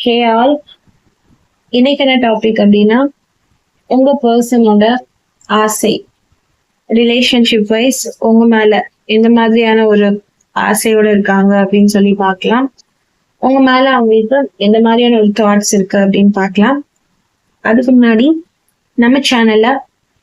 Hey all, இன்னைக்கு என்ன topic அப்படின்னா உங்க பர்சனோட ஆசை ரிலேஷன்ஷிப் வைஸ் உங்க மேல எந்த மாதிரியான ஒரு ஆசையோட இருக்காங்க அப்படின்னு சொல்லி பார்க்கலாம். உங்க மேல அவங்களுக்கு எந்த மாதிரியான ஒரு தாட்ஸ் இருக்கு அப்படின்னு பார்க்கலாம். அதுக்கு முன்னாடி நம்ம சேனலை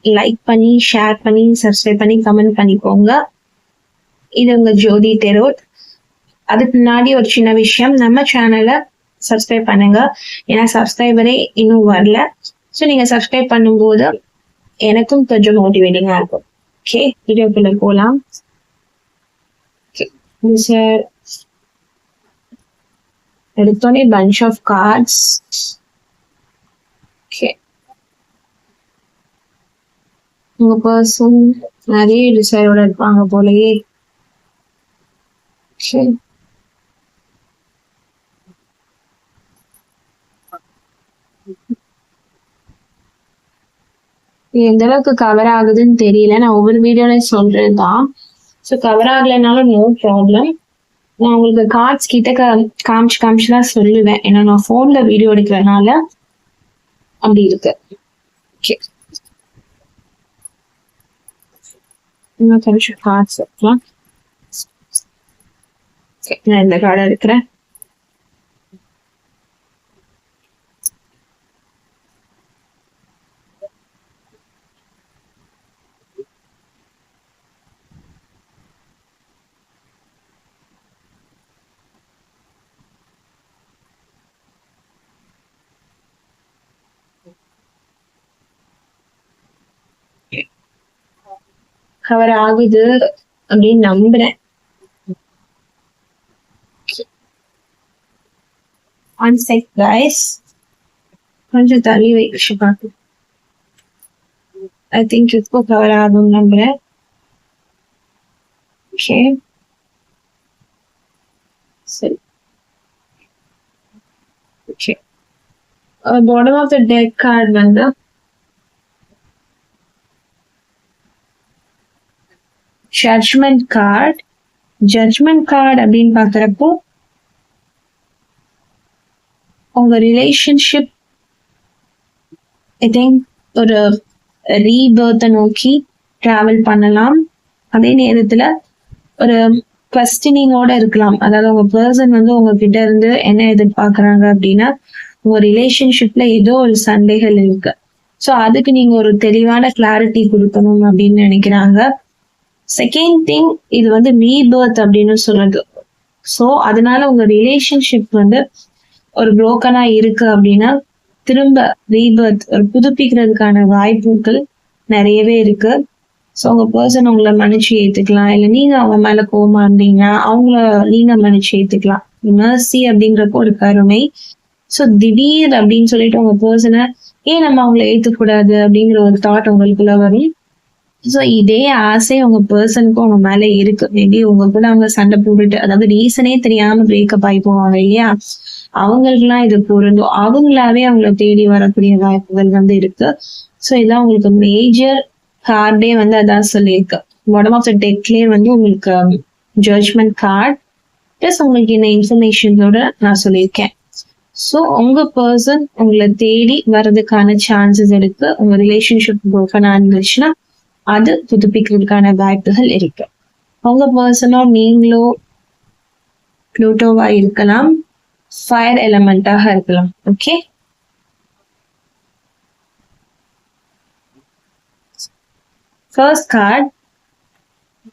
லைக் பண்ணி ஷேர் பண்ணி சப்ஸ்கிரைப் பண்ணி கமெண்ட் பண்ணிக்கோங்க. இது உங்க ஜோதி டெரோட். அதுக்கு முன்னாடி ஒரு சின்ன விஷயம், நம்ம சேனலை சப்ஸ்கிரைப் பண்ணுங்க. ஏன்னா சப்ஸ்கிரைபரே இன்னும் வரல. ஸோ நீங்க சப்ஸ்கிரைப் பண்ணும்போது எனக்கும் கொஞ்சம் மோட்டிவேட்டிங்கா இருக்கும். ஓகே, வீடியோக்குள்ள போலாம். எடுத்தோடனே பஞ்ச் ஆஃப் கார்ட்ஸ். ஓகே, உங்க பர்சன் நிறைய டிசைரோட இருப்பாங்க போலயே. ஓகே, எந்த அளவுக்கு கவர் ஆகுதுன்னு தெரியல. நான் ஒவ்வொரு வீடியோல சொல்றதுதான். ஸோ கவர் ஆகலைனாலும் நோ ப்ராப்ளம். நான் உங்களுக்கு கார்ட்ஸ் கிட்ட காமிச்சு தான் சொல்லுவேன். ஏன்னா நான் போன்ல வீடியோ எடுக்கிறதுனால அப்படி இருக்கு. ஓகே, இன்னும் கொஞ்சம் கார்ட்ஸ் எடுக்கலாம். நான் இந்த கார்டை எடுக்கிறேன். கவர் ஆகுது அப்படின்னு நம்புறேன். ஒன் செக் கைஸ், கொஞ்சம் தள்ளி வச்சு பார்த்து. ஐ திங்க் இப்போ கவர் ஆகும்னு நம்புறேன். ஓகே, சரி. Okay, bottom of the deck card வந்து ஜட்ஜ்மெண்ட் கார்டு. ஜட்ஜ்மெண்ட் கார்டு அப்படின்னு பாக்குறப்போ உங்க ரிலேஷன்ஷிப் ஐ திங்க் ஒரு ரீபர்த்தை நோக்கி டிராவல் பண்ணலாம். அதே நேரத்துல ஒரு கொஸ்டினிங்கோட இருக்கலாம். அதாவது உங்க பர்சன் வந்து உங்ககிட்ட இருந்து என்ன எதிர்பார்க்கறாங்க அப்படின்னா, உங்க ரிலேஷன்ஷிப்ல ஏதோ ஒரு சண்டைகள் இருக்கு. ஸோ அதுக்கு நீங்க ஒரு தெளிவான கிளாரிட்டி கொடுக்கணும் அப்படின்னு நினைக்கிறாங்க. செகண்ட் திங், இது வந்து ரீபர்த் அப்படின்னு சொல்றது. ஸோ அதனால உங்க ரிலேஷன்ஷிப் வந்து ஒரு புரோக்கனா இருக்கு அப்படின்னா திரும்ப ரீபர்த் ஒரு புதுப்பிக்கிறதுக்கான வாய்ப்புகள் நிறையவே இருக்கு. ஸோ உங்க பர்சன் உங்களை மன்னிச்சு ஏத்துக்கலாம், இல்லை நீங்க அவங்க மேல கோவமா இருந்தீங்கன்னா அவங்கள நீங்க மன்னிச்சு ஏத்துக்கலாம். மர்சி அப்படிங்கிறப்போ ஒரு கருணை. ஸோ திடீர் அப்படின்னு சொல்லிட்டு உங்க பர்சனை ஏன் நம்ம அவங்கள ஏத்துக்கூடாது அப்படிங்கிற ஒரு தாட் உங்களுக்குள்ள வரும். ஸோ இதே ஆசை உங்க பர்சனுக்கும் உங்க மேல இருக்கு. மேபி உங்க கூட அவங்க சண்டை போட்டுட்டு, அதாவது ரீசனே தெரியாம பிரேக்கப் ஆகி போவாங்க இல்லையா, அவங்களுக்குலாம் இது பொருந்தும். அவங்களாவே அவங்கள தேடி வரக்கூடிய வாய்ப்புகள் வந்து இருக்கு. ஸோ இதான் உங்களுக்கு மேஜர் கார்டே வந்து அதான் சொல்லியிருக்கு. பாட்டம் ஆஃப் த டெக்லேயே வந்து உங்களுக்கு ஜட்ஜ்மெண்ட் கார்டு பிளஸ் உங்களுக்கு இந்த இன்ஃபர்மேஷனோட நான் சொல்லியிருக்கேன். ஸோ உங்க பர்சன் உங்களை தேடி வர்றதுக்கான சான்சஸ் இருக்கு. உங்க ரிலேஷன்ஷிப் புரோக்கனா இருந்துச்சுன்னா அது புதுப்பிக்கிறதுக்கான வாய்ப்புகள் இருக்கு. உங்க பர்சனோ நீங்களோ ப்ளூட்டோவா இருக்கலாம், ஃபயர் எலமெண்டாக இருக்கலாம். ஓகே, ஃபர்ஸ்ட் கார்டு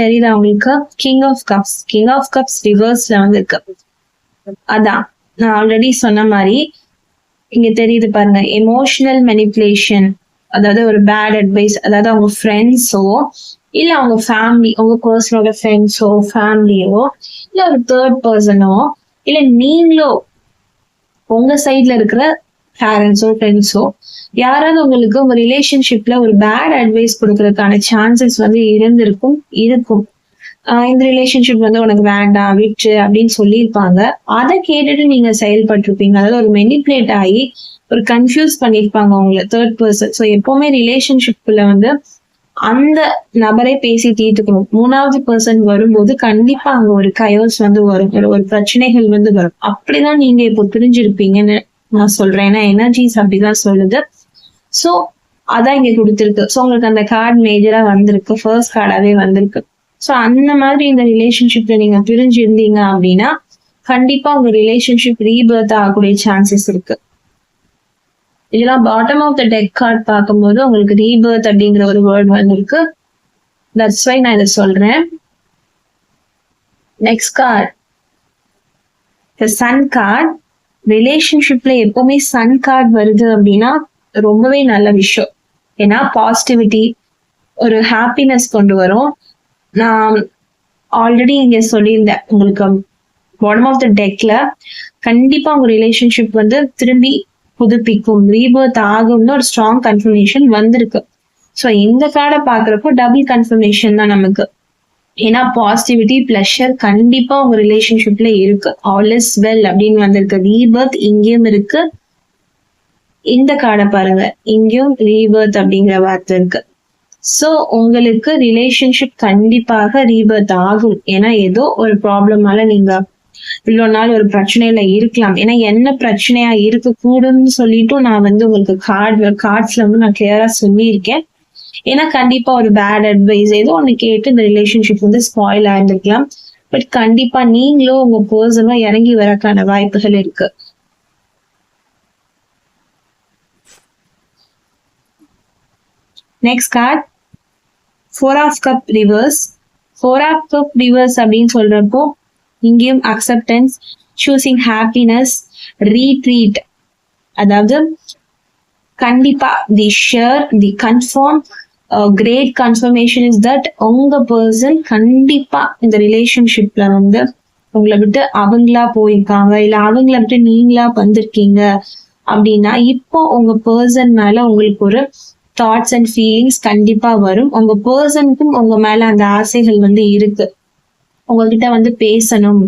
தெரியுதா உங்களுக்கு? King of cups. King of cups ரிவர்ஸ்ல வந்து இருக்கு. அதான் நான் ஆல்ரெடி சொன்ன மாதிரி இங்க தெரியுது பாருங்க, எமோஷனல் மெனிப்புலேஷன். அதாவது ஒரு பேட் அட்வைஸ், அதாவது அவங்க ஃப்ரெண்ட்ஸோ இல்ல அவங்க ஃபேமிலி, உங்க பர்சனோட ஃப்ரெண்ட்ஸோ ஃபேமிலியோ இல்ல ஒரு தேர்ட் பர்சனோ இல்ல நீங்களோ உங்க சைட்ல இருக்கிற பேரண்ட்ஸோ ஃப்ரெண்ட்ஸோ யாராவது உங்களுக்கு உங்க ரிலேஷன்ஷிப்ல ஒரு பேட் அட்வைஸ் கொடுக்கறதுக்கான சான்சஸ் வந்து இருக்கும். இந்த ரிலேஷன்ஷிப் வந்து உனக்கு வேண்டாம் விட்டு அப்படின்னு சொல்லியிருப்பாங்க. அதை கேட்டுட்டு நீங்க செயல்பட்டிருப்பீங்க. அதாவது ஒரு மெனிப்புலேட் ஆகி ஒரு கன்ஃபியூஸ் பண்ணியிருப்பாங்க உங்களை தேர்ட் பர்சன். ஸோ எப்பவுமே ரிலேஷன்ஷிப்ல வந்து அந்த நபரை பேசி தீர்த்துக்கணும். 3வது பர்சன் வரும்போது கண்டிப்பா அங்க ஒரு கயோஸ் வந்து வரும், ஒரு பிரச்சனைகள் வந்து வரும். அப்படிதான் நீங்க இப்போ பிரிஞ்சிருப்பீங்கன்னு நான் சொல்றேன். ஏன்னா எனர்ஜிஸ் அப்படிதான் சொல்லுது. சோ அதான் இங்க கொடுத்துருக்கு. சோ உங்களுக்கு அந்த கார்டு மேஜரா வந்திருக்கு, ஃபர்ஸ்ட் கார்டாவே வந்திருக்கு. சோ அந்த மாதிரி இந்த ரிலேஷன்ஷிப்ல நீங்க பிரிஞ்சு இருந்தீங்க அப்படின்னா கண்டிப்பா உங்க ரிலேஷன்ஷிப் ரீபர்த் ஆகக்கூடிய சான்சஸ் இருக்கு. இதெல்லாம் bottom of the deck card பார்க்கும்போது உங்களுக்கு ரீபர்த் அப்படிங்கிற ஒரு வேர்ட் வந்திருக்கு. தட்ஸ் வை நான் இதை சொல்றேன். Next card sun card. ரிலேஷன்ஷிப்ல எப்பவுமே சன் கார்டு வருது அப்படின்னா ரொம்பவே நல்ல விஷயம். ஏன்னா பாசிட்டிவிட்டி, ஒரு ஹாப்பினஸ் கொண்டு வரும். நான் ஆல்ரெடி இங்க சொல்லியிருந்தேன் உங்களுக்கு பாட்டம் ஆஃப் த டெக்ல கண்டிப்பா உங்க ரிலேஷன்ஷிப் வந்து திரும்பி புதுப்பிக்கும், ரீபர்த் ஆகும்னு ஒரு ஸ்ட்ராங் கன்ஃபர்மேஷன் வந்திருக்கு. ஸோ இந்த கார்டை பாக்குறப்போ டபுள் கன்ஃபர்மேஷன் தான் நமக்கு. ஏன்னா பாசிட்டிவிட்டி, பிளஷர் கண்டிப்பா உங்க ரிலேஷன்ஷிப்ல இருக்கு. ஆல் இஸ் வெல் அப்படின்னு வந்திருக்கு. ரீபர்த் இங்கேயும் இருக்கு. இந்த கார்டை பாருங்க, இங்கேயும் ரீபர்த் அப்படிங்கிற வார்த்தை இருக்கு. சோ உங்களுக்கு ரிலேஷன்ஷிப் கண்டிப்பாக ரீபர்த் ஆகும். ஏன்னா ஏதோ ஒரு ப்ராப்ளமால நீங்க இவ்வளவு நாள் ஒரு பிரச்சனையில இருக்கலாம். ஏன்னா என்ன பிரச்சனையா இருக்க கூடும்னு சொல்லிட்டு நான் வந்து உங்களுக்கு கார்ட்ஸ்ல வந்து நான் கிளியரா சொல்லியிருக்கேன். ஏன்னா கண்டிப்பா ஒரு பேட் அட்வைஸ் ஏதோ ஒண்ணு கேட்டு இந்த ரிலேஷன்ஷிப் வந்து ஸ்பாயில் ஆயிருந்திருக்கலாம். பட் கண்டிப்பா நீங்களும் உங்க பர்சனும் இறங்கி வரக்கான வாய்ப்புகள் இருக்கு. Next card 4 of cup reverse. 4 of cup reverse அப்படின்னு சொல்றப்போ இங்கேயும் அக்செப்டன்ஸ், சூசிங் ஹாப்பினஸ், ரீட்ரீட். அதாவது கண்டிப்பா the share, the confirm, great confirmation is that உங்க பர்சன் கண்டிப்பா இந்த ரிலேஷன்ஷிப்ல வந்து உங்களை விட்டு அவங்களா போயிருக்காங்க, இல்ல அவங்கள விட்டு நீங்களா வந்திருக்கீங்க அப்படின்னா இப்போ உங்க பர்சன் மேல உங்களுக்கு ஒரு தாட்ஸ் அண்ட் ஃபீலிங்ஸ் கண்டிப்பா வரும். உங்க பர்சனுக்கும் உங்க மேல அந்த ஆசைகள் வந்து இருக்கு. உங்ககிட்ட வந்து பேசணும்,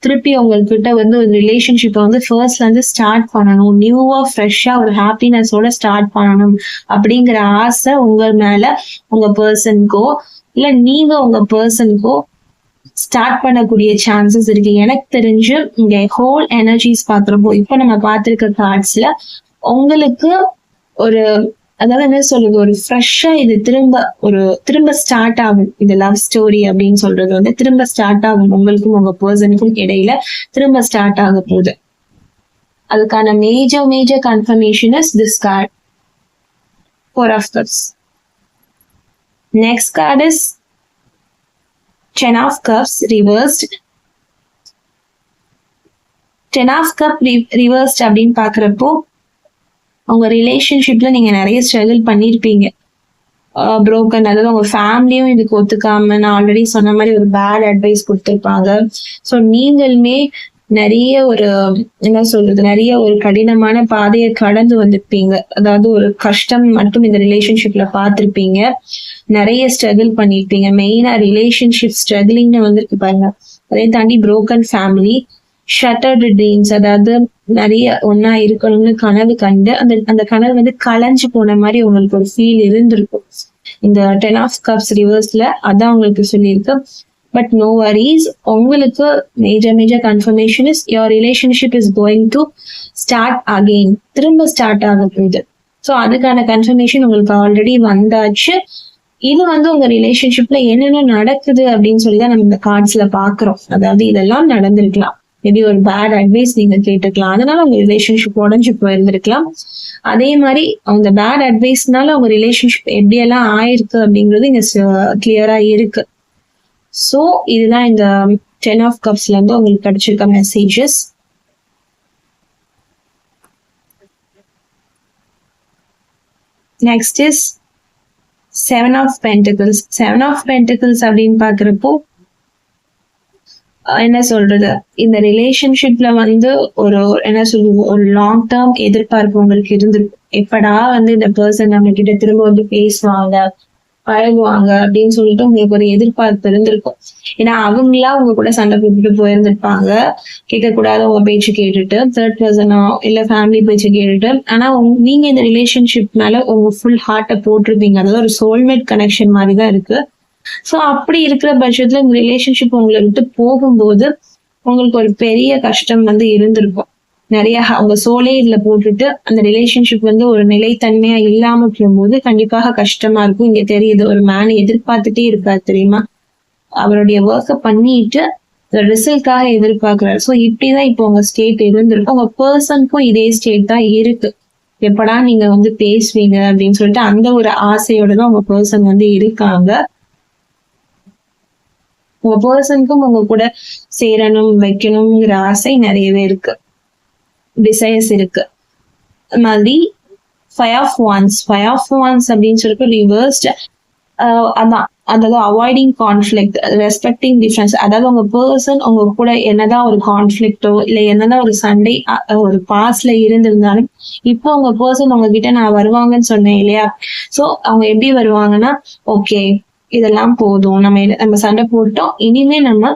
திருப்பி உங்ககிட்ட வந்து ஒரு ரிலேஷன்ஷிப்பை வந்து ஃபர்ஸ்ட்ல இருந்து ஸ்டார்ட் பண்ணணும், நியூவா ஃப்ரெஷ்ஷா ஒரு ஹாப்பினஸோட ஸ்டார்ட் பண்ணணும் அப்படிங்கிற ஆசை உங்க மேல உங்க பர்சனுக்கோ இல்ல நீங்க உங்க பர்சனுக்கோ ஸ்டார்ட் பண்ணக்கூடிய சான்சஸ் இருக்கு. எனக்கு தெரிஞ்சு இங்க ஹோல் எனர்ஜிஸ் பாக்குறப்போ இப்ப நம்ம பார்த்திருக்க கார்ட்ஸ்ல உங்களுக்கு ஒரு, அதாவது என்ன சொல்றது, ஒரு ஃப்ரெஷ்ஷா இது திரும்ப ஸ்டார்ட் ஆகும். இது லவ் ஸ்டோரி அப்படின்னு சொல்றது வந்து திரும்ப ஸ்டார்ட் ஆகும். உங்களுக்கும் உங்க பர்சனுக்கும் இடையில திரும்ப ஸ்டார்ட் ஆக போகுது. அதுக்கான major confirmation is this card, 4 of cups. Next card is 10 of cups reversed. 10 of cup reversed அப்படின்னு பாக்குறப்போ உங்க ரிலேஷன்ஷிப்ல நீங்க நிறைய ஸ்ட்ரகிள் பண்ணிருப்பீங்க. புரோக்கன், அதாவது உங்க ஃபேமிலியும் இதுக்கு ஒத்துக்காம நான் ஆல்ரெடி சொன்ன மாதிரி ஒரு பேட் அட்வைஸ் கொடுத்துருப்பாங்க. ஸோ நீங்களுமே நிறைய ஒரு என்ன சொல்றது, நிறைய ஒரு கடினமான பாதையை கடந்து வந்திருப்பீங்க. அதாவது ஒரு கஷ்டம் மட்டும் இந்த ரிலேஷன்ஷிப்ல பார்த்திருப்பீங்க, நிறைய ஸ்ட்ரகிள் பண்ணிருப்பீங்க. மெயினா ரிலேஷன்ஷிப் ஸ்ட்ரகிளிங்னு வந்துருக்கு பாருங்க. அதே தாண்டி புரோக்கன் ஃபேமிலி, ஷட்டர்டு ட்ரீம்ஸ், அதாவது நிறைய ஒன்னா இருக்கணும்னு கனவு கண்டு அந்த கனவு வந்து கலைஞ்சு போன மாதிரி உங்களுக்கு ஒரு ஃபீல் இருந்திருக்கும். இந்த 10 ஆஃப் கப்ஸ் ரிவர்ஸ்ல அதான் உங்களுக்கு சொல்லியிருக்கு. பட் நோ வரிஸ், உங்களுக்கு major confirmation is your relationship is going to start again, திரும்ப ஸ்டார்ட் ஆக போகுது. ஸோ அதுக்கான கன்ஃபர்மேஷன் உங்களுக்கு ஆல்ரெடி வந்தாச்சு. இது வந்து உங்க ரிலேஷன்ஷிப்ல என்னென்ன நடக்குது அப்படின்னு சொல்லிதான் நம்ம இந்த கார்ட்ஸ்ல பாக்குறோம். அதாவது இதெல்லாம் நடந்திருக்கலாம், மேபி ஒரு பேட் அட்வைஸ் நீங்க கேட்டுக்கலாம், அதனால உங்க ரிலேஷன்ஷிப் உடஞ்சு போயிருந்திருக்கலாம். அதே மாதிரி அந்த பேட் அட்வைஸ்னால உங்க ரிலேஷன்ஷிப் எப்படியெல்லாம் ஆயிருக்கு அப்படிங்கிறது இங்க கிளியரா இருக்கு. ஸோ இதுதான் இந்த 10 ஆஃப் கப்ஸ்ல இருந்து உங்களுக்கு கிடைச்சிருக்க messages. Next is 7 of pentacles. 7 of pentacles அப்படின்னு பாக்குறப்போ என்ன சொல்றது, இந்த ரிலேஷன்ஷிப்ல வந்து ஒரு என்ன சொல்றது, ஒரு லாங் டேர்ம் எதிர்பார்ப்பு உங்களுக்கு இருந்திருக்கும். எப்படா வந்து இந்த பர்சன் நம்ம கிட்ட திரும்ப வந்து பேசுவாங்க, பழகுவாங்க அப்படின்னு சொல்லிட்டு உங்களுக்கு ஒரு எதிர்பார்ப்பு இருந்திருக்கும். ஏன்னா அவங்களா உங்க கூட சண்டை போட்டுட்டு போயிருந்திருப்பாங்க, கேட்கக்கூடாத உங்க பேச்சு கேட்டுட்டு, தேர்ட் பர்சனோ இல்ல ஃபேமிலி பேச்சு கேட்டுட்டு. ஆனா நீங்க இந்த ரிலேஷன்ஷிப் மேல உங்க ஃபுல் ஹார்ட்டை போட்டிருப்பீங்க. அதாவது ஒரு சோல்மேட் கனெக்ஷன் மாதிரி தான் இருக்கு. சோ அப்படி இருக்கிற பட்சத்துல இந்த ரிலேஷன்ஷிப் உங்களை விட்டு போகும்போது உங்களுக்கு ஒரு பெரிய கஷ்டம் வந்து இருந்திருக்கும். நிறைய உங்க சோலே இதுல போட்டுட்டு அந்த ரிலேஷன்ஷிப் வந்து ஒரு நிலைத்தன்மையா இல்லாம போகும்போது கண்டிப்பாக கஷ்டமா இருக்கும். இங்க தெரியுது, ஒரு மேன் எதிர்பார்த்துட்டே இருக்காரு தெரியுமா, அவருடைய ஒர்க்கை பண்ணிட்டு ரிசல்ட்காக எதிர்பார்க்கிறாரு. சோ இப்படிதான் இப்போ உங்க ஸ்டேட் இருந்திருக்கும். உங்க பர்சனுக்கும் இதே ஸ்டேட் தான் இருக்கு. எப்படா நீங்க வந்து பேசுவீங்க அப்படின்னு சொல்லிட்டு அந்த ஒரு ஆசையோட தான் உங்க பர்சன் வந்து இருக்காங்க. உங்க பர்சனுக்கும் உங்க கூட சேரணும் வைக்கணுங்கிற ஆசை நிறையவே இருக்கு, டிசைர்ஸ் இருக்கு. மாதிரி ஃபைவ் ஆஃப் வான்ஸ் அப்படின்னு சொல்லிட்டு ரிவர்ஸ்ட். அதான் அதாவது அவாய்டிங் கான்ஃபிளிக்ட், ரெஸ்பெக்டிங் டிஃபரன்ஸ். அதாவது உங்க பர்சன் உங்க கூட என்னதான் ஒரு கான்ஃபிளிக்டோ இல்ல என்னதான் ஒரு சண்டை ஒரு பாஸ்ட்ல இருந்திருந்தாலும் இப்போ உங்க பர்சன் உங்ககிட்ட நான் வருவாங்கன்னு சொன்னேன் இல்லையா. சோ அவங்க எப்படி வருவாங்கன்னா, ஓகே இதெல்லாம் போதும், நம்ம சண்டை போட்டோம், இனிமே நம்ம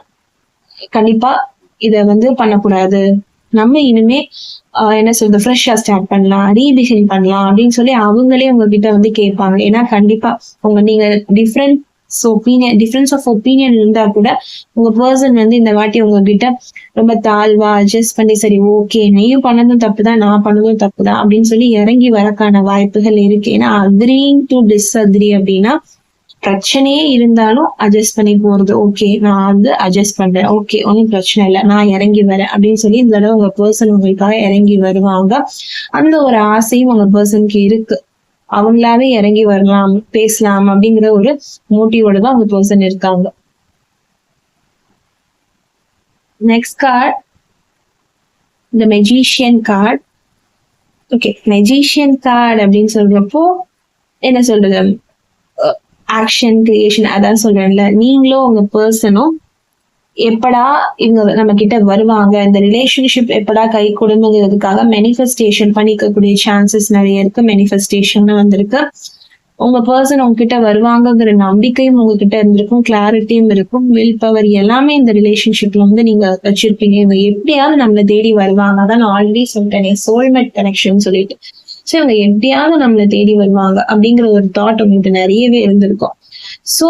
கண்டிப்பா இத வந்து பண்ணக்கூடாது, நம்ம இனிமே என்ன சொல்றது ஃப்ரெஷ்ஷா ஸ்டார்ட் பண்ணலாம், ரீபிகின் பண்ணலாம் அப்படின்னு சொல்லி அவங்களே உங்ககிட்ட வந்து கேட்பாங்க. ஏன்னா கண்டிப்பா நீங்க டிஃபரன்ஸ் ஆஃப் ஒப்பீனியன் இருந்தா கூட உங்க பர்சன் வந்து இந்த வாட்டி உங்ககிட்ட ரொம்ப தாழ்வா அட்ஜஸ்ட் பண்ணி, சரி ஓகே நீயும் பண்ணதும் தப்புதான் நான் பண்ணதும் தப்புதான் அப்படின்னு சொல்லி இறங்கி வரக்கான வாய்ப்புகள் இருக்கு. ஏன்னா அக்ரீங் டு டிஸ்அக்ரி அப்படின்னா பிரச்சனையே இருந்தாலும் அட்ஜஸ்ட் பண்ணி போறது. ஓகே நான் வந்து அட்ஜஸ்ட் பண்றேன், ஓகே ஒன்னும் பிரச்சனை இல்லை, நான் இறங்கி வரேன் அப்படின்னு சொல்லி இந்த தடவை உங்க பர்சன் உங்களுக்காக இறங்கி வருவாங்க. அந்த ஒரு ஆசையும் உங்க பர்சனுக்கு இருக்கு. அவங்களாவே இறங்கி வரலாம், பேசலாம் அப்படிங்கிற ஒரு மோட்டிவோட தான் உங்க பர்சன் இருக்காங்க. நெக்ஸ்ட் கார்டு, இந்த magician card. Okay, magician card அப்படின்னு சொல்றப்போ என்ன சொல்றது, ஆக்ஷன் கிரியேஷன். அதான் சொல்றேன்ல, நீங்களும் உங்க பர்சனும் எப்படா இவங்க நம்ம கிட்ட வருவாங்க, இந்த ரிலேஷன்ஷிப் எப்படா கை கொடுங்கிறதுக்காக மேனிஃபெஸ்டேஷன் பண்ணிக்கக்கூடிய சான்சஸ் நிறைய இருக்கு. மேனிஃபெஸ்டேஷன் வந்திருக்கு. உங்க பர்சன் உங்ககிட்ட வருவாங்கங்கிற நம்பிக்கையும் உங்ககிட்ட இருந்திருக்கும், கிளாரிட்டியும் இருக்கும், வில் பவர் எல்லாமே இந்த ரிலேஷன்ஷிப்ல வந்து நீங்க வச்சிருப்பீங்க. இவங்க எப்படியாவது நம்மளை தேடி வருவாங்க. அதான் நான் ஆல்ரெடி சொல்லிட்டேனே சோல்மேட் கனெக்ஷன் சொல்லிட்டு. சோ இவங்க எப்படியாவது நம்மளை தேடி வருவாங்க அப்படிங்கிற ஒரு தாட் உங்களுக்கு நிறையவே இருந்திருக்கும். சோ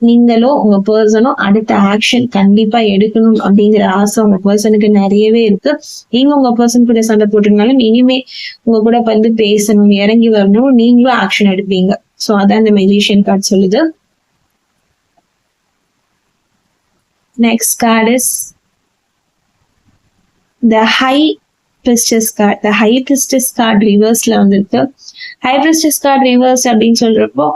நீங்களோ உங்க பர்சனும் அடுத்த ஆக்ஷன் கண்டிப்பா எடுக்கணும் அப்படிங்கிற ஆசை உங்க பர்சனுக்கு நிறையவே இருக்கு. நீங்க உங்க பர்சன் கூட சண்டை போட்டிருந்தாலும் இனிமே உங்க கூட வந்து பேசணும், இறங்கி வரணும், நீங்களும் ஆக்ஷன் எடுப்பீங்க. சோ அதான் இந்த மெஜிஷியன் கார்டு சொல்லுது. Next card is the high priestess card. The high priestess card ரிவர்ஸ்ல வந்துருக்கு. ஹை பிரிஸ்டஸ் கார்டு ரிவர்ஸ் அப்படின்னு சொல்றப்போ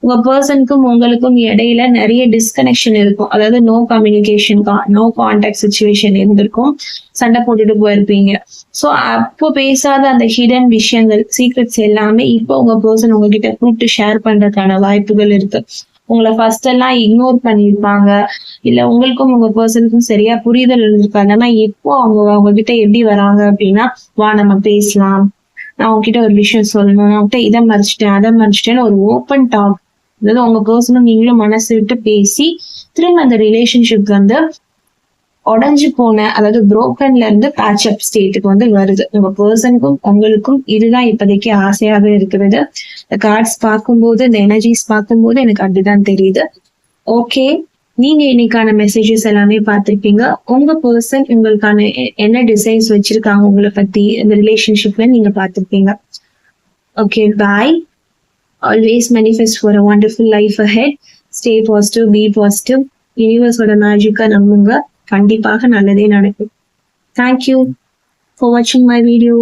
உங்க பர்சனுக்கும் உங்களுக்கும் இடையில நிறைய டிஸ்கனெக்ஷன் இருக்கும். அதாவது no communication, no contact situation இருந்திருக்கும், சண்டை போட்டுட்டு போயிருப்பீங்க. சோ அப்போ பேசாத அந்த ஹிடன் விஷயங்கள், சீக்ரெட்ஸ் எல்லாமே இப்போ உங்க பர்சன் உங்ககிட்ட கூப்பிட்டு ஷேர் பண்றதுக்கான வாய்ப்புகள் இருக்கு. உங்களை ஃபர்ஸ்ட் எல்லாம் இக்னோர் பண்ணிருப்பாங்க, இல்ல உங்களுக்கும் உங்க பர்சனுக்கும் சரியா புரிதல் இருந்திருக்காது. ஆனா இப்போ உங்ககிட்ட எப்படி வராங்க அப்படின்னா, வா நம்ம பேசலாம், நான் உங்ககிட்ட ஒரு விஷயம் சொல்லணும், நான் உங்ககிட்ட இதை மறைச்சிட்டேன் அதை மறைச்சிட்டேன்னு ஒரு ஓப்பன் டாக். அதாவது உங்க பர்சனும் நீங்களும் மனசு விட்டு பேசி திரும்ப அந்த ரிலேஷன்ஷிப் வந்து உடஞ்சு போன, அதாவது புரோக்கன்ல இருந்து பேட்ச் அப் ஸ்டேட்டுக்கு வந்து வருது. உங்க பர்சனுக்கும் உங்களுக்கும் இதுதான் இப்போதைக்கு ஆசையாக இருக்கிறது. இந்த கார்ட்ஸ் பார்க்கும்போது, இந்த எனர்ஜிஸ் பார்க்கும்போது எனக்கு அப்படிதான் தெரியுது. ஓகே, நீங்க இன்னைக்கான மெசேஜஸ் எல்லாமே பார்த்திருப்பீங்க. உங்க பர்சன் உங்களுக்கான என்ன டிசைன்ஸ் வச்சிருக்காங்க உங்களை பத்தி இந்த ரிலேஷன்ஷிப்ல நீங்க பார்த்திருப்பீங்க. Okay, bye. Always manifest for a wonderful life ahead. Stay positive, be positive. யூனிவர்ஸோட மேஜிக்கா நம்புங்க, கண்டிப்பாக நல்லதே நடக்கும். Thank you for watching my video.